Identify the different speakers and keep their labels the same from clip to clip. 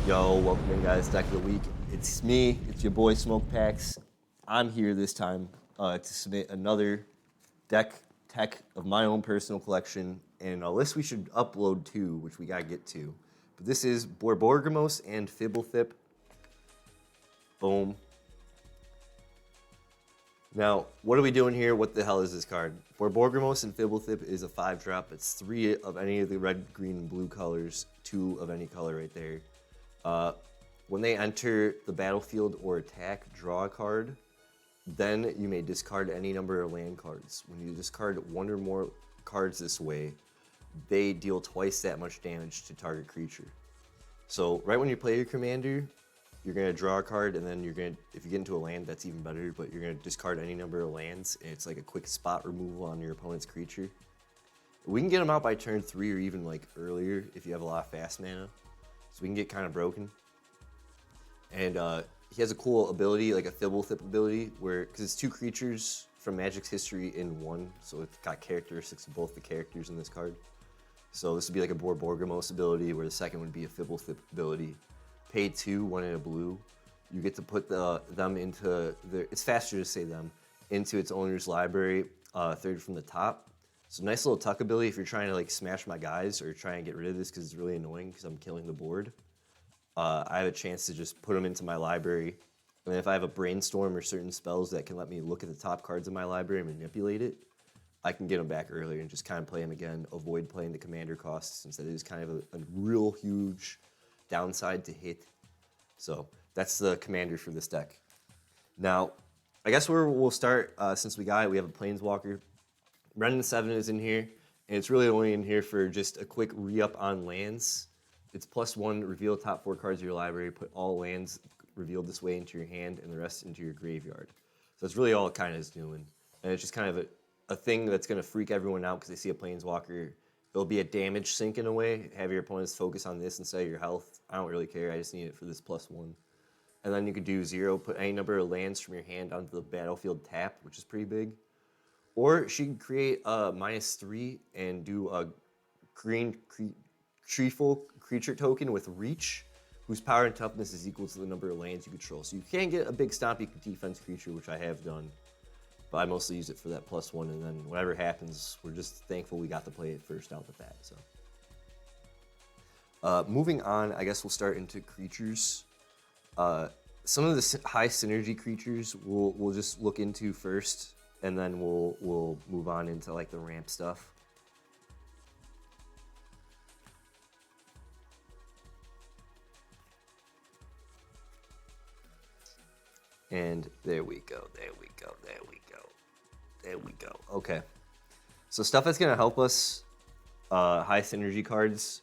Speaker 1: Yo, welcome in, guys. Deck of the week. It's me. It's your boy Smoke Packs. I'm here this time to submit another deck tech of my own personal collection and a list we should upload to, which we gotta get to. But this is Borborgamos and Fibblethip. Boom. Now, what are we doing here? What the hell is this card? Borborgamos and Fibblethip is a 5-drop. It's 3 of any of the red, green, and blue colors, 2 of any color right there. When they enter the battlefield or attack, draw a card. Then you may discard any number of land cards. When you discard 1 or more cards this way, they deal twice that much damage to target creature. So right when you play your commander, you're gonna draw a card, and then if you get into a land, that's even better, but you're gonna discard any number of lands, and it's like a quick spot removal on your opponent's creature. We can get them out by turn 3 or even like earlier if you have a lot of fast mana. So we can get kind of broken. And he has a cool ability, like a Fibblethip ability, where, because it's 2 creatures from Magic's history in 1, so it's got characteristics of both the characters in this card. So this would be like a Borborgamos ability, where the second would be a Fibblethip ability. Pay 2, 1 in a blue. You get to put them into it's faster to say them, into its owner's library, 3rd from the top. So nice little tuck ability if you're trying to like smash my guys or try and get rid of this because it's really annoying because I'm killing the board. I have a chance to just put them into my library. And then if I have a brainstorm or certain spells that can let me look at the top cards of my library and manipulate it, I can get them back earlier and just kind of play them again, avoid playing the commander costs, since that is kind of a real huge downside to hit. So that's the commander for this deck. Now, I guess where we'll start, since we got it, we have a Planeswalker. Brendan 7 is in here, and it's really only in here for just a quick re-up on lands. It's +1, reveal top 4 cards of your library, put all lands revealed this way into your hand and the rest into your graveyard. So that's really all it kind of is doing. And it's just kind of a thing that's going to freak everyone out because they see a Planeswalker. It'll be a damage sink in a way. Have your opponents focus on this instead of your health. I don't really care. I just need it for this +1. And then you could do 0, put any number of lands from your hand onto the battlefield tap, which is pretty big. Or she can create a -3 and do a green treeful creature token with reach, whose power and toughness is equal to the number of lands you control. So you can get a big stompy defense creature, which I have done. But I mostly use it for that +1, and then whatever happens, we're just thankful we got to play it first out the bat. So, moving on, I guess we'll start into creatures. Some of the high synergy creatures we'll just look into first, and then we'll move on into like the ramp stuff. And there we go, there we go, there we go, there we go. Okay. So stuff that's gonna help us, high synergy cards.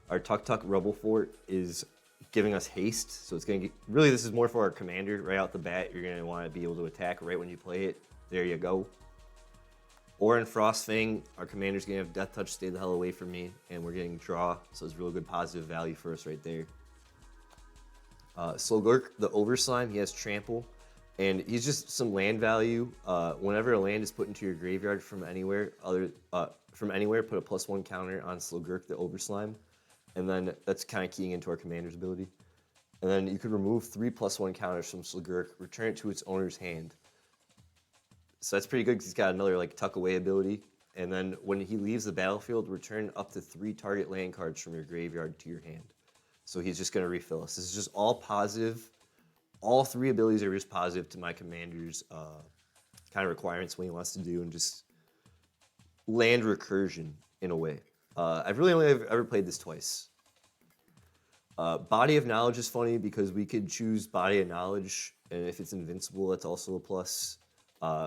Speaker 1: Our Tuk Tuk Rubble Fort is giving us haste, so it's gonna get, really this is more for our commander right out the bat. You're gonna want to be able to attack right when you play it. There you go. Orin Frostfang, our commander's gonna have Death Touch, stay the hell away from me, and we're getting draw, so it's real good positive value for us right there. Slogurk, the Overslime, he has Trample, and he's just some land value. Whenever a land is put into your graveyard from anywhere, put a +1 counter on Slogurk, the Overslime, and then that's kind of keying into our commander's ability. And then you could remove 3 +1 counters from Slogurk, return it to its owner's hand. So that's pretty good because he's got another like tuck away ability. And then when he leaves the battlefield, return up to 3 target land cards from your graveyard to your hand. So he's just going to refill us. This is just all positive. All 3 abilities are just positive to my commander's kind of requirements, what he wants to do, and just land recursion in a way. I've really only ever played this twice. Body of Knowledge is funny because we could choose Body of Knowledge, and if it's invincible, that's also a plus.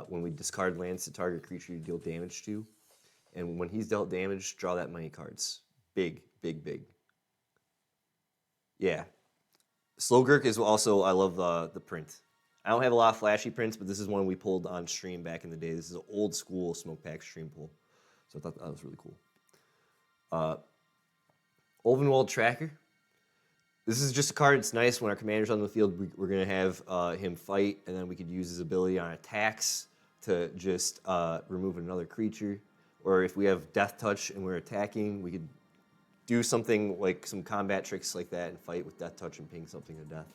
Speaker 1: When we discard lands to target creature you deal damage to. And when he's dealt damage, draw that many cards. Big, big, big. Yeah. Slogurk is also, I love the print. I don't have a lot of flashy prints, but this is one we pulled on stream back in the day. This is an old school Smoke Pack stream pull. So I thought that was really cool. Ulvenwald Tracker. This is just a card. It's nice when our commander's on the field. We're going to have him fight, and then we could use his ability on attacks to just remove another creature. Or if we have Death Touch and we're attacking, we could do something like some combat tricks like that and fight with Death Touch and ping something to death.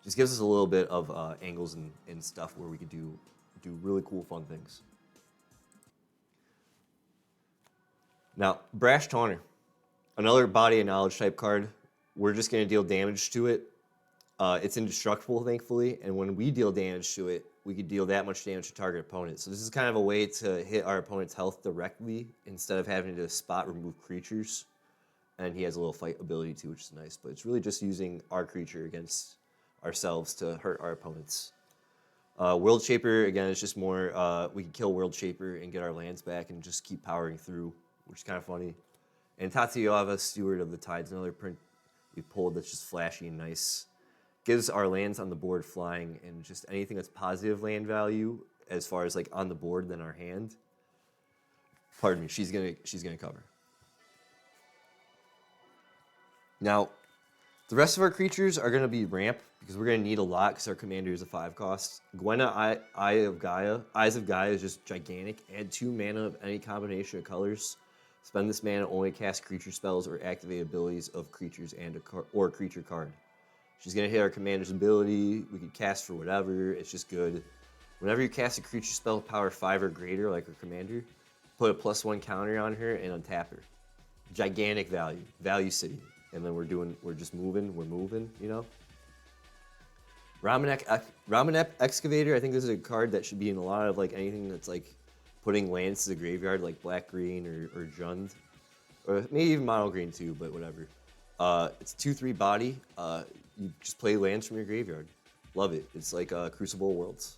Speaker 1: Just gives us a little bit of angles and stuff where we could do really cool, fun things. Now, Brash Taunter, another Body of Knowledge type card. We're just going to deal damage to it. It's indestructible, thankfully, and when we deal damage to it, we could deal that much damage to target opponent. So this is kind of a way to hit our opponent's health directly instead of having to spot remove creatures. And he has a little fight ability too, which is nice. But it's really just using our creature against ourselves to hurt our opponents. World Shaper, again, is just more, we can kill World Shaper and get our lands back and just keep powering through, which is kind of funny. And Tatsuyava, Steward of the Tides, another print we pulled that's just flashy and nice. Gives our lands on the board flying and just anything that's positive land value as far as like on the board than our hand. Pardon me, she's gonna cover. Now, the rest of our creatures are gonna be ramp because we're gonna need a lot because our commander is a 5-cost. Gwenna, Eyes of Gaia is just gigantic. Add 2 mana of any combination of colors. Spend this mana only cast creature spells or activate abilities of creatures and or creature card. She's going to hit our commander's ability. We can cast for whatever. It's just good. Whenever you cast a creature spell power 5 or greater, like our commander, put a +1 counter on her and untap her. Gigantic value. Value City. And then we're just moving. We're moving, you know? Ramenep Excavator, I think this is a card that should be in a lot of like anything that's like putting lands to the graveyard, like black-green or Jund. Or maybe even mono-green too, but whatever. It's 2/3 body. You just play lands from your graveyard. Love it. It's like Crucible Worlds.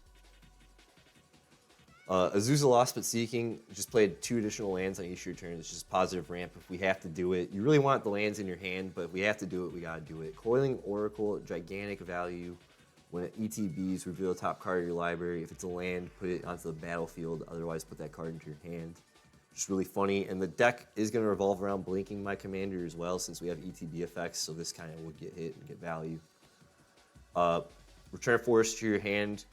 Speaker 1: Azusa Lost But Seeking, just played 2 additional lands on each of your turn. It's just positive ramp if we have to do it. You really want the lands in your hand, but if we have to do it, we gotta do it. Coiling Oracle, gigantic value. When it ETBs, reveal the top card of your library. If it's a land, put it onto the battlefield. Otherwise, put that card into your hand. Just really funny. And the deck is going to revolve around blinking my commander as well, since we have ETB effects, so this kind of would get hit and get value. Return a forest to your hand.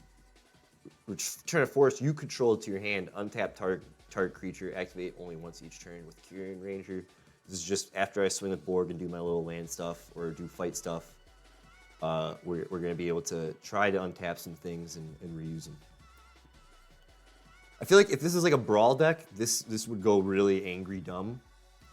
Speaker 1: Return a forest you control to your hand. Untap target creature. Activate only once each turn with Curing Ranger. This is just after I swing the board and do my little land stuff or do fight stuff. We're going to be able to try to untap some things and reuse them. I feel like if this is like a brawl deck, this would go really angry dumb.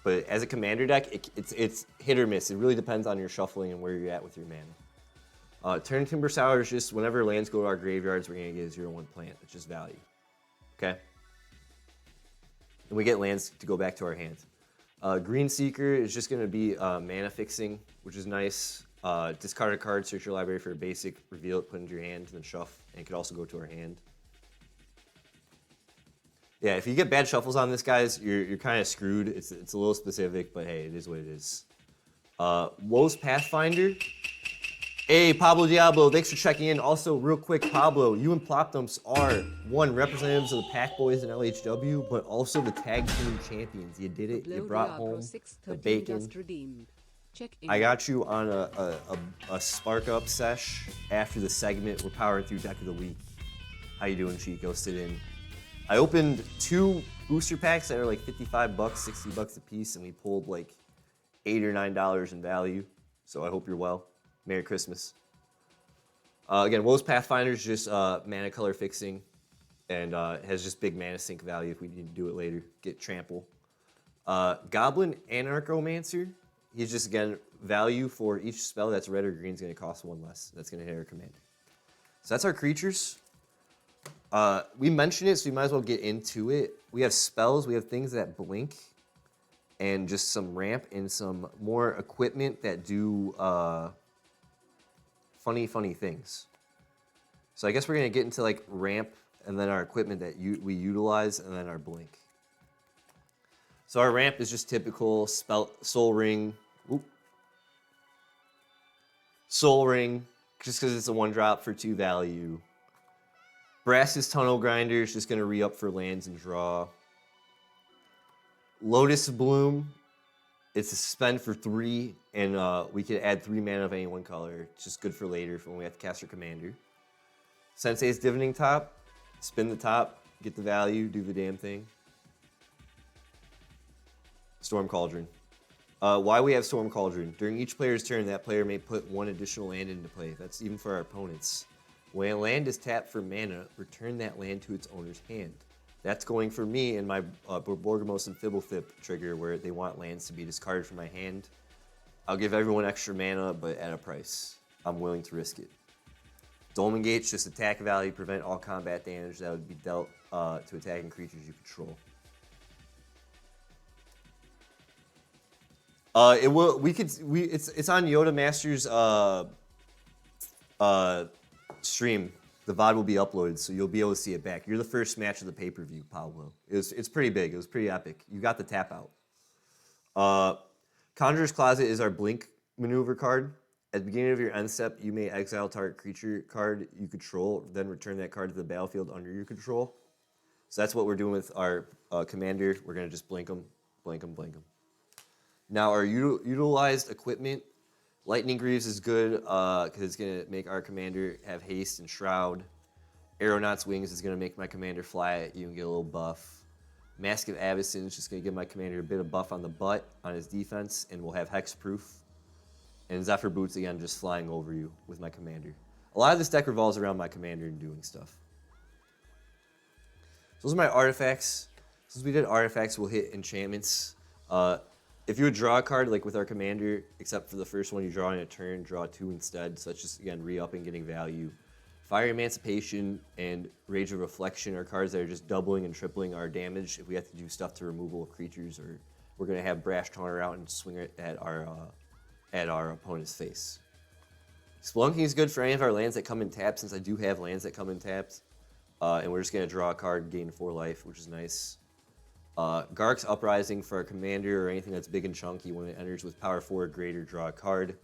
Speaker 1: But as a commander deck, it's hit or miss. It really depends on your shuffling and where you're at with your mana. Turn Timber Sour is just whenever lands go to our graveyards, we're going to get a 0/1 plant. It's just value. Okay? And we get lands to go back to our hand. Green Seeker is just going to be mana fixing, which is nice. Discard a card, search your library for a basic, reveal it, put it into your hand, then shuffle. And it could also go to our hand. Yeah, if you get bad shuffles on this, guys, you're kind of screwed. It's a little specific, but hey, it is what it is. Woes Pathfinder. Hey, Pablo Diablo, thanks for checking in. Also, real quick, Pablo, you and Plopdumps are, 1, representatives of the Pack Boys and LHW, but also the Tag Team Champions. You did it. You brought home the bacon. I got you on a Spark Up sesh after the segment. We're powering through Deck of the Week. How you doing, Chico? Sit in. I opened 2 booster packs that are like $55, $60 a piece, and we pulled like $8 or $9 in value. So I hope you're well. Merry Christmas. Again, Woes Pathfinder is just mana color fixing, and has just big mana sink value if we need to do it later. Get Trample. Goblin Anarchomancer. He's just, again, value for each spell that's red or green is going to cost 1 less. That's going to hit our commander. So that's our creatures. We mentioned it, so we might as well get into it. We have spells, we have things that blink, and just some ramp and some more equipment that do funny things. So I guess we're going to get into like ramp and then our equipment that we utilize and then our blink. So our ramp is just typical Soul Ring. Oop. Soul Ring, just because it's a 1-drop for 2 value. Brass's Tunnel Grinder is just going to re-up for lands and draw. Lotus Bloom, it's a spend for 3, and we can add 3 mana of any 1 color. It's just good for later for when we have to cast our commander. Sensei's Divining Top, spin the top, get the value, do the damn thing. Storm Cauldron. Why we have Storm Cauldron. During each player's turn, that player may put one additional land into play. That's even for our opponents. When a land is tapped for mana, return that land to its owner's hand. That's going for me in my Borgamos and Fibblethip trigger where they want lands to be discarded from my hand. I'll give everyone extra mana, but at a price. I'm willing to risk it. Dolmen Gates, just attack value, prevent all combat damage that would be dealt to attacking creatures you control. It will. It's on Yoda Master's stream. The VOD will be uploaded, so you'll be able to see it back. You're the first match of the pay-per-view, Pablo. It's pretty big. It was pretty epic. You got the tap out. Conjurer's Closet is our blink maneuver card. At the beginning of your end step, you may exile target creature card you control, then return that card to the battlefield under your control. So that's what we're doing with our commander. We're going to just blink them, blink them, blink them. Now, our utilized equipment, Lightning Greaves is good because it's going to make our commander have haste and shroud. Aeronaut's Wings is going to make my commander fly at you and get a little buff. Mask of Avacyn is just going to give my commander a bit of buff on the butt on his defense, and we'll have hexproof. And Zephyr Boots, again, just flying over you with my commander. A lot of this deck revolves around my commander and doing stuff. So those are my artifacts. Since we did artifacts, we'll hit enchantments. If you would draw a card, like with our commander, except for the first one you draw in a turn, draw 2 instead. So that's just, again, re-upping, getting value. Fire Emancipation and Rage of Reflection are cards that are just doubling and tripling our damage if we have to do stuff to removal of creatures, or we're going to have Brash Taunter out and swing it at our opponent's face. Spelunking is good for any of our lands that come in tapped, since I do have lands that come in tapped. And we're just going to draw a card, gain 4 life, which is nice. Garruk's Uprising for our commander or anything that's big and chunky. When it enters with power 4 or greater, draw a card.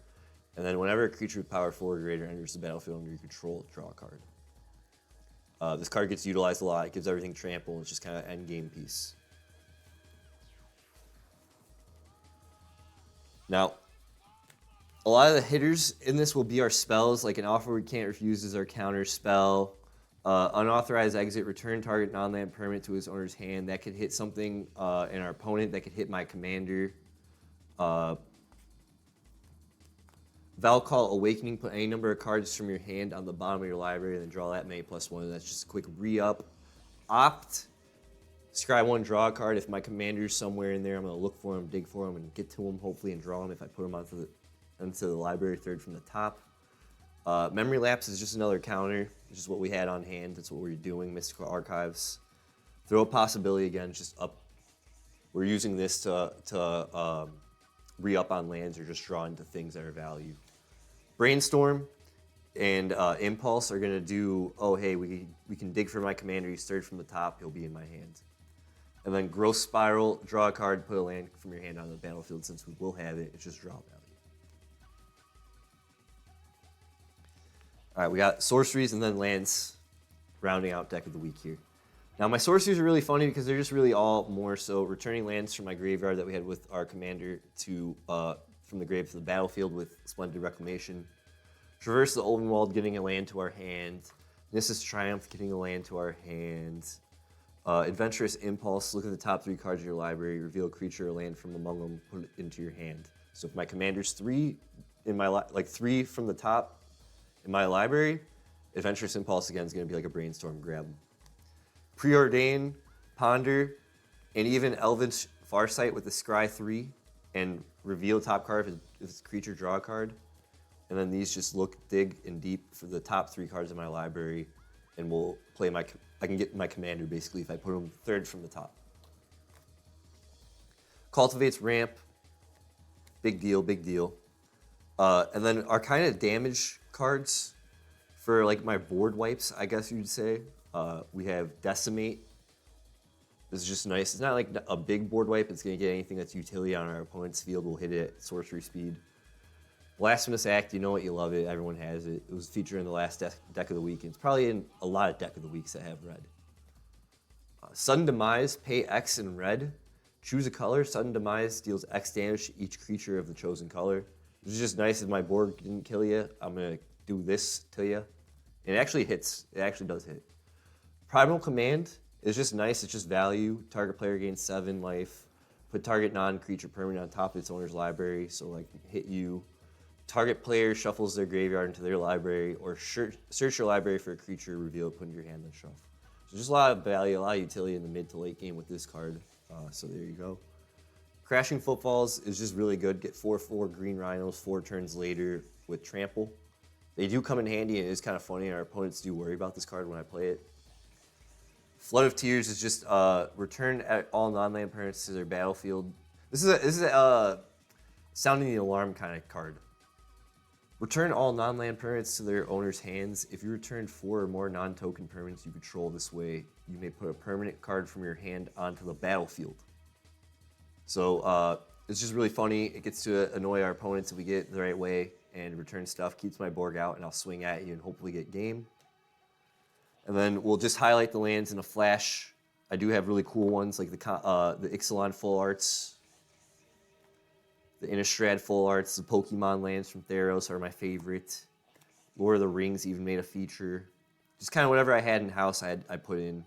Speaker 1: And then whenever a creature with power 4 or greater enters the battlefield under your control, draw a card. This card gets utilized a lot. It gives everything trample, and it's just kind of end game piece. Now, a lot of the hitters in this will be our spells, like an Offer We Can't Refuse is our counter spell. Unauthorized Exit, return target non-land permanent to his owner's hand. That could hit something in our opponent. That could hit my commander. Valcall Awakening, put any number of cards from your hand on the bottom of your library and then draw that many +1. That's just a quick re-up. Opt, scry 1, draw a card. If my commander's somewhere in there, I'm going to look for him, dig for him, and get to him, hopefully, and draw him if I put him onto the library third from the top. Memory Lapse is just another counter. It's just what we had on hand. That's what we're doing. Mystical Archives. Throw a Possibility, again, just up. We're using this to re-up on lands or just draw into things that are value. Brainstorm and Impulse are going to do, oh, hey, we can dig for my commander. He's third from the top. He'll be in my hand. And then Growth Spiral, draw a card, put a land from your hand on the battlefield. Since we will have it, it's just draw value. All right, we got Sorceries and then lands rounding out deck of the week here. Now, my Sorceries are really funny because they're just really all more so returning lands from my graveyard that we had with our commander to from the grave to the battlefield with Splendid Reclamation. Traverse the Ulvenwald, getting a land to our hand. Nissa's Triumph, getting a land to our hand. Adventurous Impulse, look at the top 3 cards of your library, reveal a creature or land from among them, put it into your hand. So if my commander's 3 in my 3 from the top in my library, Adventurous Impulse again is going to be like a brainstorm grab. Preordain, Ponder, and even Elvish Farsight with the Scry 3 and reveal top card if it's a creature, draw a card. And then these just look, dig, and deep for the top 3 cards in my library, and we'll play I can get my commander basically if I put him third from the top. Cultivates Ramp, big deal, big deal. And then our kind of damage cards for like my board wipes, I guess you'd say. We have Decimate. This is just nice. It's not like a big board wipe. It's going to get anything that's utility on our opponent's field. We'll hit it at sorcery speed. Blasphemous Act, you know it, you love it. Everyone has it. It was featured in the last deck of the week. It's probably in a lot of deck of the weeks that have red. Sudden Demise, pay X in red. Choose a color. Sudden Demise deals X damage to each creature of the chosen color. This is just nice. If my board didn't kill you, I'm going to do this to you. And it actually hits. It actually does hit. Primal Command is just nice. It's just value. Target player gains 7 life. Put target non-creature permanent on top of its owner's library. So like hit you. Target player shuffles their graveyard into their library, or search your library for a creature, reveal it, put in your hand, then shuffle. So just a lot of value, a lot of utility in the mid to late game with this card. So there you go. Crashing Footfalls is just really good. Get 4/4 green rhinos 4 turns later with trample. They do come in handy, and it is kind of funny, and our opponents do worry about this card when I play it. Flood of Tears is just return all non-land permanents to their battlefield. This is a sounding the alarm kind of card. Return all non-land permanents to their owner's hands. If you return 4 or more non-token permanents you control this way, you may put a permanent card from your hand onto the battlefield. So it's just really funny. It gets to annoy our opponents if we get it the right way, and return stuff, keeps my board out, and I'll swing at you and hopefully get game. And then we'll just highlight the lands in a flash. I do have really cool ones like the Ixalan Full Arts, the Innistrad Full Arts, the Pokemon lands from Theros are my favorite. Lord of the Rings even made a feature. Just kind of whatever I had in house, I put in.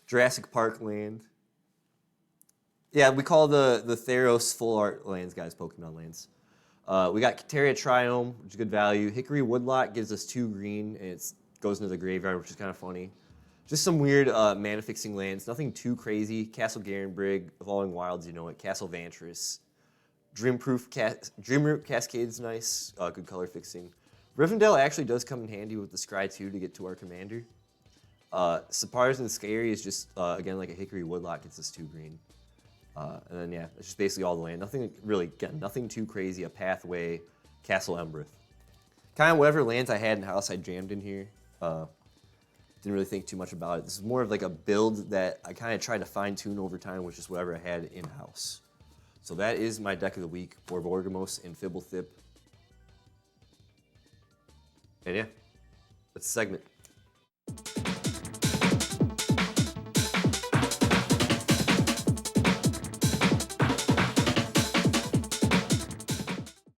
Speaker 1: Jurassic Park land. Yeah, we call the Theros Full Art lands, guys, Pokemon lands. We got Cateria Triome, which is good value. Hickory Woodlot gives us 2 green, and it goes into the graveyard, which is kind of funny. Just some weird mana-fixing lands, nothing too crazy. Castle Garenbrig, Evolving Wilds, you know it. Castle Vantris. Dreamroot Cascade's nice, good color fixing. Rivendell actually does come in handy with the Scry 2 to get to our commander. Sapars and Scary is just, again, like a Hickory Woodlot, gets us 2 green. And then, yeah, it's just basically all the land. Nothing really, again, nothing too crazy. A Pathway, Castle Embrith. Kind of whatever lands I had in house, I jammed in here. Didn't really think too much about it. This is more of like a build that I kind of tried to fine-tune over time, which is whatever I had in-house. So that is my deck of the week, Borborgamos and Fibblethip. And yeah, that's the segment.